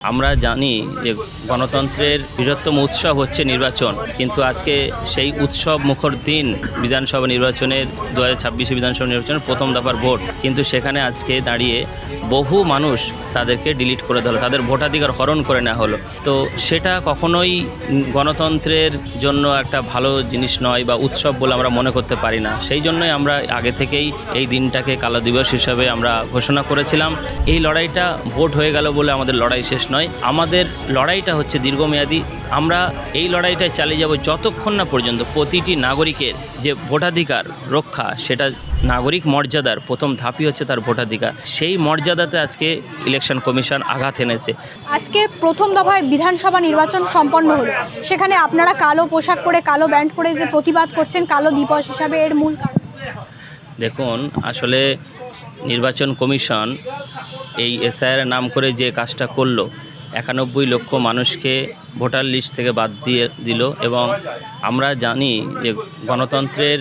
আমরা জানি যে গণতন্ত্রের বৃহত্তম উৎসব হচ্ছে নির্বাচন, কিন্তু আজকে সেই উৎসব মুখর দিন বিধানসভা নির্বাচনের 2026 বিধানসভা নির্বাচনের প্রথম দফার ভোট, কিন্তু সেখানে আজকে দাঁড়িয়ে বহু মানুষ তাদেরকে ডিলিট করে দেওয়া হলো, তাদের ভোটাধিকার হরণ করে নেওয়া হলো। তো সেটা কখনোই গণতন্ত্রের জন্য একটা ভালো জিনিস নয় বা উৎসব বলে আমরা মনে করতে পারি না। সেই জন্যই আমরা আগে থেকেই এই দিনটাকে কালো দিবস হিসাবে আমরা ঘোষণা করেছিলাম। এই লড়াইটা ভোট হয়ে গেল বলে আমাদের লড়াই শেষ নয়, আমাদের লড়াইটা হচ্ছে দীর্ঘমেয়াদী। আমরা এই লড়াইটায় চালিয়ে যাব যতক্ষণ না পর্যন্ত প্রতিটি নাগরিকের যে ভোটাধিকার রক্ষা, সেটা নাগরিক মর্যাদার প্রথম ধাপই হচ্ছে তার ভোটাধিকার। সেই মর্যাদাতে আজকে ইলেকশন কমিশন আঘাত এনেছে। আজকে প্রথম দফায় বিধানসভা নির্বাচন সম্পন্ন হলো, সেখানে আপনারা কালো পোশাক পরে কালো ব্যান্ড পরে যে প্রতিবাদ করছেন কালো দিবস হিসাবে, এর মূল কারণ? দেখুন, আসলে নির্বাচন কমিশন এই এসআইআর নাম করে যে কাজটা করলো, 91 লক্ষ মানুষকে ভোটার লিস্ট থেকে বাদ দিয়ে দিল। এবং আমরা জানি যে গণতন্ত্রের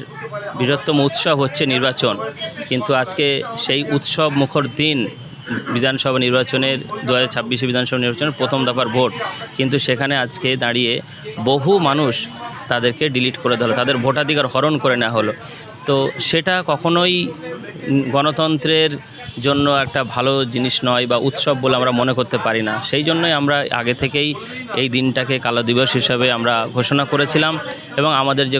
বৃহত্তম উৎসব হচ্ছে নির্বাচন, কিন্তু আজকে সেই উৎসব মুখর দিন বিধানসভা নির্বাচনের 2026 বিধানসভা নির্বাচনের প্রথম দফার ভোট, কিন্তু সেখানে আজকে দাঁড়িয়ে বহু মানুষ তাদেরকে ডিলিট করে দেওয়া হলো, তাদের ভোটাধিকার হরণ করে নেওয়া হলো। তো সেটা কখনোই গণতন্ত্রের জন্য একটা ভালো জিনিস নয় বা উৎসব বলে আমরা মনে করতে পারি না। সেই জন্যই আমরা আগে থেকেই এই দিনটাকে কালো দিবস হিসাবে আমরা ঘোষণা করেছিলাম। এবং আমাদের যে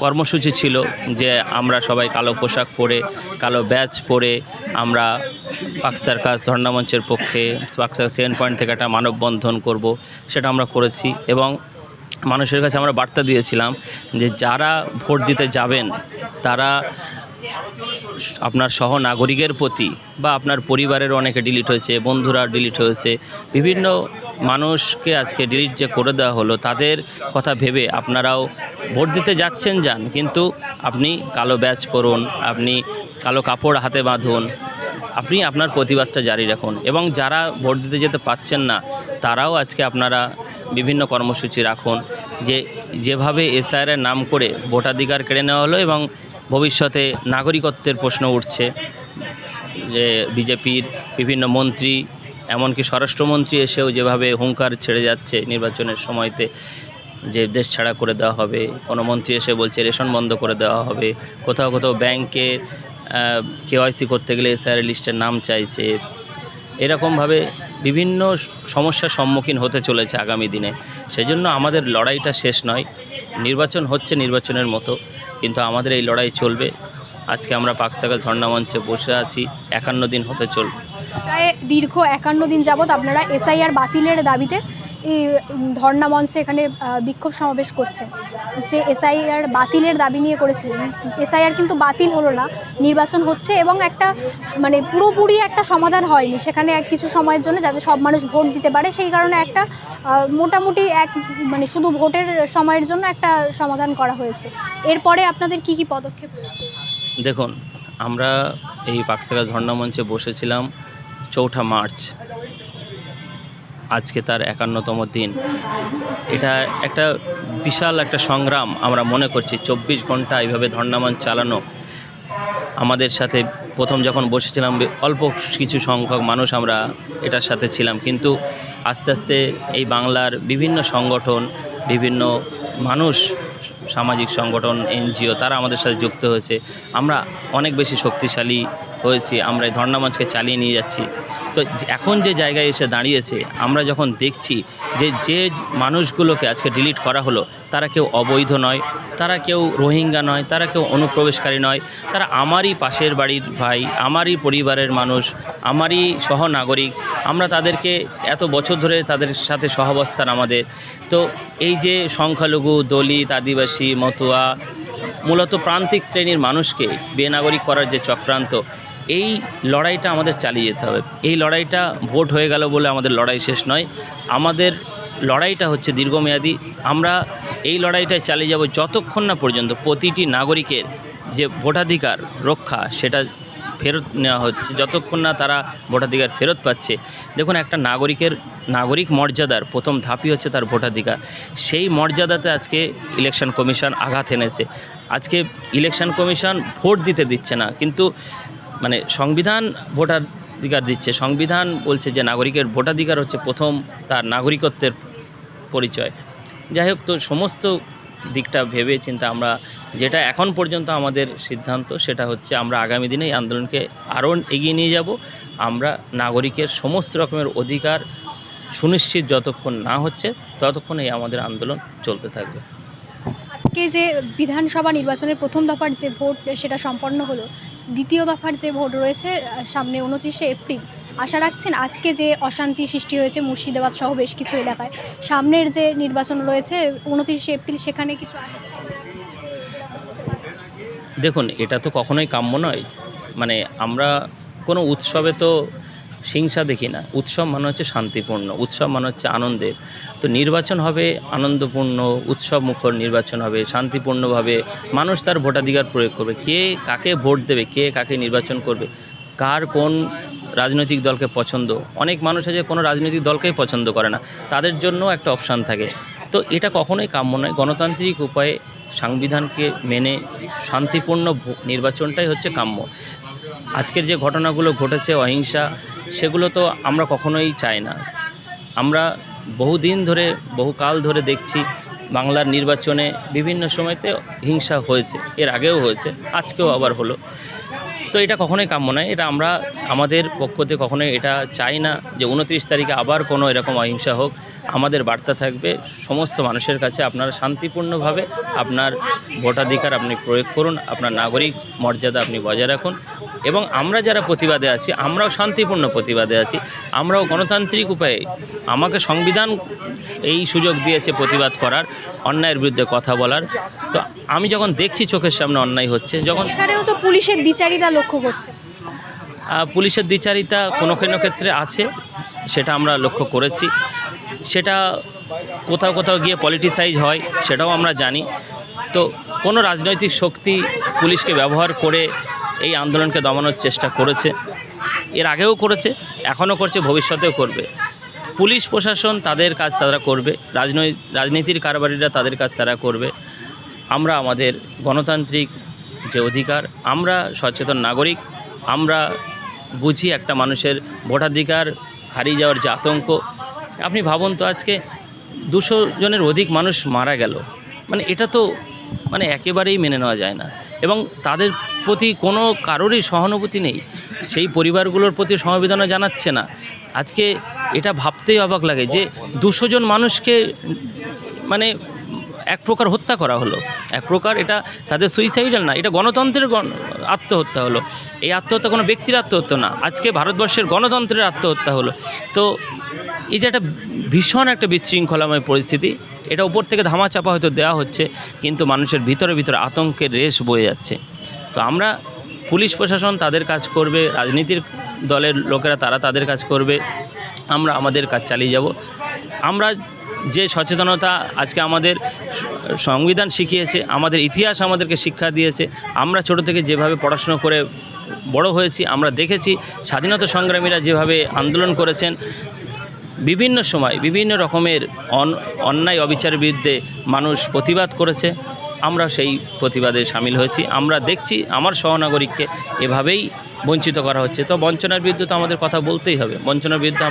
কর্মসূচি ছিল যে আমরা সবাই কালো পোশাক পরে কালো ব্যাজ পরে আমরা পাক সার্কাস ধর্ণা মঞ্চের পক্ষে পাক সার্কাস 7 পয়েন্ট থেকে একটা মানববন্ধন করব, সেটা আমরা করেছি। এবং মানুষের কাছে আমরা বার্তা দিয়েছিলাম যে যারা ভোট দিতে যাবেন তারা আপনার সহ নাগরিকের প্রতি বা আপনার পরিবারের অনেকে ডিলিট হয়েছে, বন্ধুরা ডিলিট হয়েছে, বিভিন্ন মানুষকে আজকে ডিলিট যে করে দেওয়া হলো, তাদের কথা ভেবে আপনারাও ভোট দিতে যান, কিন্তু আপনি কালো ব্যাজ পরুন, আপনি কালো কাপড় হাতে বাঁধুন, আপনি আপনার প্রতিবাদটা জারি রাখুন। এবং যারা ভোট দিতে যেতে পারছেন না তারাও আজকে আপনারা বিভিন্ন কর্মসূচি রাখুন। যেভাবে এসআইআরের নাম করে ভোটাধিকার কেড়ে নেওয়া হলো এবং ভবিষ্যতে নাগরিকত্বের প্রশ্ন উঠছে, যে বিজেপির বিভিন্ন মন্ত্রী, এমনকি স্বরাষ্ট্রমন্ত্রী এসেও যেভাবে হুঙ্কার ছেড়ে যাচ্ছে নির্বাচনের সময়তে, যে দেশ ছাড়া করে দেওয়া হবে, কোনো মন্ত্রী এসে বলছে রেশন বন্ধ করে দেওয়া হবে, কোথাও কোথাও ব্যাংকে কেওয়াইসি করতে গেলে এসআইআর লিস্টের নাম চাইছে, এরকমভাবে বিভিন্ন সমস্যার সম্মুখীন হতে চলেছে আগামী দিনে। সেজন্য আমাদের লড়াইটা শেষ নয়, নির্বাচন হচ্ছে নির্বাচনের মতো, কিন্তু আমাদের এই লড়াই চলবে। আজকে আমরা পাক সার্কাস ধর্ণা মঞ্চে বসে আছি, 51 দিন হতে চলবে। প্রায় দীর্ঘ 51 দিন যাবৎ আপনারা এসআইআর বাতিলের দাবিতে এই ধর্ণা মঞ্চে এখানে বিক্ষোভ সমাবেশ করছেন। যে এসআইআর বাতিলের দাবি নিয়ে করেছিলেন, এসআইআর কিন্তু বাতিল হলো না, নির্বাচন হচ্ছে এবং একটা পুরোপুরি একটা সমাধান হয়নি সেখানে কিছু সময়ের জন্য, যাতে সব মানুষ ভোট দিতে পারে, সেই কারণে একটা মোটামুটি শুধু ভোটের সময়ের জন্য একটা সমাধান করা হয়েছে। এরপরে আপনাদের কি কি পদক্ষেপ রয়েছে? দেখুন, আমরা এই পাক সার্কাস ধর্ণা মঞ্চে বসেছিলাম 4 মার্চ, আজকে তার 51তম দিন। এটা একটা বিশাল একটা সংগ্রাম আমরা মনে করছি। 24 ঘন্টা এইভাবে ধর্ণামঞ্চ চালানো, আমাদের সাথে প্রথম যখন বসেছিলাম অল্প কিছু সংখ্যক মানুষ আমরা এটার সাথে ছিলাম, কিন্তু আস্তে আস্তে এই বাংলার বিভিন্ন সংগঠন, বিভিন্ন মানুষ, সামাজিক সংগঠন, এনজিও, তারা আমাদের সাথে যুক্ত হয়েছে। আমরা অনেক বেশি শক্তিশালী হয়েছি, আমরা এই ধর্ণামঞ্চকে চালিয়ে নিয়ে যাচ্ছি। তো এখন যে জায়গায় এসে দাঁড়িয়েছে, আমরা যখন দেখছি যে মানুষগুলোকে আজকে ডিলিট করা হলো, তারা কেউ অবৈধ নয়, তারা কেউ রোহিঙ্গা নয়, তারা কেউ অনুপ্রবেশকারী নয়, তারা আমারই পাশের বাড়ির ভাই, আমারই পরিবারের মানুষ, আমারই সহনাগরিক। আমরা তাদেরকে এত বছর ধরে তাদের সাথে সহাবস্থান আমাদের। তো এই যে সংখ্যালঘু, দলিত, আদিবাসী, মতুয়া, মূলত প্রান্তিক শ্রেণীর মানুষকে বেনাগরিক করার যে চক্রান্ত, এই লড়াইটা আমাদের চালিয়ে যেতে হবে। এই লড়াইটা ভোট হয়ে গেল বলে আমাদের লড়াই শেষ নয়, আমাদের লড়াইটা হচ্ছে দীর্ঘমেয়াদী। আমরা এই লড়াইটায় চালিয়ে যাব যতক্ষণ না পর্যন্ত প্রতিটি নাগরিকের যে ভোটাধিকার রক্ষা, সেটা ফেরত নেওয়া হচ্ছে, যতক্ষণ না তারা ভোটাধিকার ফেরত পাচ্ছে। দেখুন, একটা নাগরিক মর্যাদার প্রথম ধাপই হচ্ছে তার ভোটাধিকার। সেই মর্যাদাতে আজকে ইলেকশন কমিশন আঘাত এনেছে। আজকে ইলেকশন কমিশন ভোট দিতে দিচ্ছে না, কিন্তু সংবিধান ভোটার ভোটাধিকার দিচ্ছে, সংবিধান বলছে যে নাগরিকের ভোটাধিকার হচ্ছে প্রথম তার নাগরিকত্বের পরিচয়। যাই হোক, তো সমস্ত দিকটা ভেবে চিন্তা আমরা যেটা এখন পর্যন্ত আমাদের সিদ্ধান্ত সেটা হচ্ছে আমরা আগামী দিনে এই আন্দোলনকে আরও এগিয়ে নিয়ে যাব। আমরা নাগরিকের সমস্ত রকমের অধিকার সুনিশ্চিত যতক্ষণ না হচ্ছে ততক্ষণ এই আমাদের আন্দোলন চলতে থাকবে। আজকে যে বিধানসভা নির্বাচনের প্রথম দফার যে ভোট সেটা সম্পন্ন হলো, দ্বিতীয় দফার যে ভোট রয়েছে সামনে 29শে এপ্রিল, আশা রাখছেন আজকে যে অশান্তি সৃষ্টি হয়েছে মুর্শিদাবাদ সহ বেশ কিছু এলাকায়, সামনের যে নির্বাচন রয়েছে 29শে এপ্রিল, সেখানে কিছু দেখুন, এটা তো কখনোই কাম্য নয়। মানে আমরা কোনো উৎসবে তো হিংসা দেখি না। উৎসব মানে হচ্ছে শান্তিপূর্ণ, উৎসব মানে হচ্ছে আনন্দের। তো নির্বাচন হবে আনন্দপূর্ণ, উৎসব মুখর নির্বাচন হবে, শান্তিপূর্ণভাবে মানুষ তার ভোটাধিকার প্রয়োগ করবে। কে কাকে ভোট দেবে, কে কাকে নির্বাচন করবে, কার কোন রাজনৈতিক দলকে পছন্দ, অনেক মানুষ আছে কোনো রাজনৈতিক দলকেই পছন্দ করে না, তাদের জন্য একটা অপশান থাকে। তো এটা কখনোই কাম্য নয়। গণতান্ত্রিক উপায়ে সংবিধানকে মেনে শান্তিপূর্ণ নির্বাচনটাই হচ্ছে কাম্য। আজকের যে ঘটনাগুলো ঘটেছে অহিংসা, সেগুলো তো আমরা কখনোই চাই না। আমরা বহুদিন ধরে বহুকাল ধরে দেখছি বাংলার নির্বাচনে বিভিন্ন সময়তে হিংসা হয়েছে, এর আগেও হয়েছে, আজকেও আবার হলো। তো এটা কখনোই কাম্য নয়। এটা আমরা আমাদের পক্ষ থেকে কখনোই এটা চাই না যে 29 তারিখে আবার কোনো এরকম অহিংসা হোক। আমাদের বার্তা থাকবে সমস্ত মানুষের কাছে, আপনারা শান্তিপূর্ণভাবে আপনার ভোটাধিকার আপনি প্রয়োগ করুন, আপনার নাগরিক মর্যাদা আপনি বজায় রাখুন। এবং আমরা যারা প্রতিবাদে আছি, আমরাও শান্তিপূর্ণ প্রতিবাদে আছি, আমরাও গণতান্ত্রিক উপায়ে, আমাকে সংবিধান এই সুযোগ দিয়েছে প্রতিবাদ করার, অন্যায়ের বিরুদ্ধে কথা বলার। তো আমি যখন দেখছি চোখের সামনে অন্যায় হচ্ছে, যখন এখানেও তো পুলিশের দ্বিচারিতা লক্ষ্য করছে। পুলিশের দ্বিচারিতা কোনো কোনো ক্ষেত্রে আছে, সেটা আমরা লক্ষ্য করেছি। সেটা কোথাও কোথাও গিয়ে পলিটিসাইজ হয়, সেটাও আমরা জানি। তো কোনো রাজনৈতিক শক্তি পুলিশকে ব্যবহার করে এই আন্দোলনকে দমানোর চেষ্টা করেছে, এর আগেও করেছে, এখনও করছে, ভবিষ্যতেও করবে। পুলিশ প্রশাসন তাদের কাজ তারা করবে, রাজনীতির কারবারিরা তাদের কাজ তারা করবে। আমরা আমাদের গণতান্ত্রিক যে অধিকার, আমরা সচেতন নাগরিক, আমরা বুঝি একটা মানুষের ভোটাধিকার হারিয়ে যাওয়ার যে আতঙ্ক। আপনি ভাবুন তো, আজকে 200 জনের অধিক মানুষ মারা গেল, মানে এটা তো মানে একেবারেই মেনে নেওয়া যায় না। এবং তাদের প্রতি কোনো কারোরই সহানুভূতি নেই, সেই পরিবারগুলোর প্রতি সমবেদনা জানাচ্ছে না। আজকে এটা ভাবতেই অবাক লাগে যে 200 জন মানুষকে মানে এক প্রকার হত্যা করা হলো, এক প্রকার এটা তাদের সুইসাইডাল না, এটা গণতন্ত্রের আত্মহত্যা হলো। এই আত্মহত্যা কোনো ব্যক্তির আত্মহত্যা না, আজকে ভারতবর্ষের গণতন্ত্রের আত্মহত্যা হলো। তো এই যে একটা ভীষণ একটা বিশৃঙ্খলাময় পরিস্থিতি, এটা উপর থেকে ধামাচাপা হয়তো দেওয়া হচ্ছে, কিন্তু মানুষের ভিতরে ভিতরে আতঙ্কের রেশ বয়ে যাচ্ছে। তো আমরা, পুলিশ প্রশাসন তাদের কাজ করবে, রাজনীতির দলের লোকেরা তারা তাদের কাজ করবে, আমরা আমাদের কাজ চালিয়ে যাব। আমরা যে সচেতনতা আজকে আমাদের সংবিধান শিখিয়েছে, আমাদের ইতিহাস আমাদেরকে শিক্ষা দিয়েছে, আমরা ছোটো থেকে যেভাবে পড়াশুনো করে বড় হয়েছি, আমরা দেখেছি স্বাধীনতা সংগ্রামীরা যেভাবে আন্দোলন করেছেন, বিভিন্ন সময় বিভিন্ন রকমের অন্যায় অবিচারের বিরুদ্ধে মানুষ প্রতিবাদ করেছে, আমরা সেই প্রতিবাদে সামিল হয়েছি। আমরা দেখছি আমার সহনাগরিককে এভাবেই বঞ্চিত করা হচ্ছে। তো বঞ্চনার বিরুদ্ধে তো আমাদের কথা বলতেই হবে, বঞ্চনার বিরুদ্ধে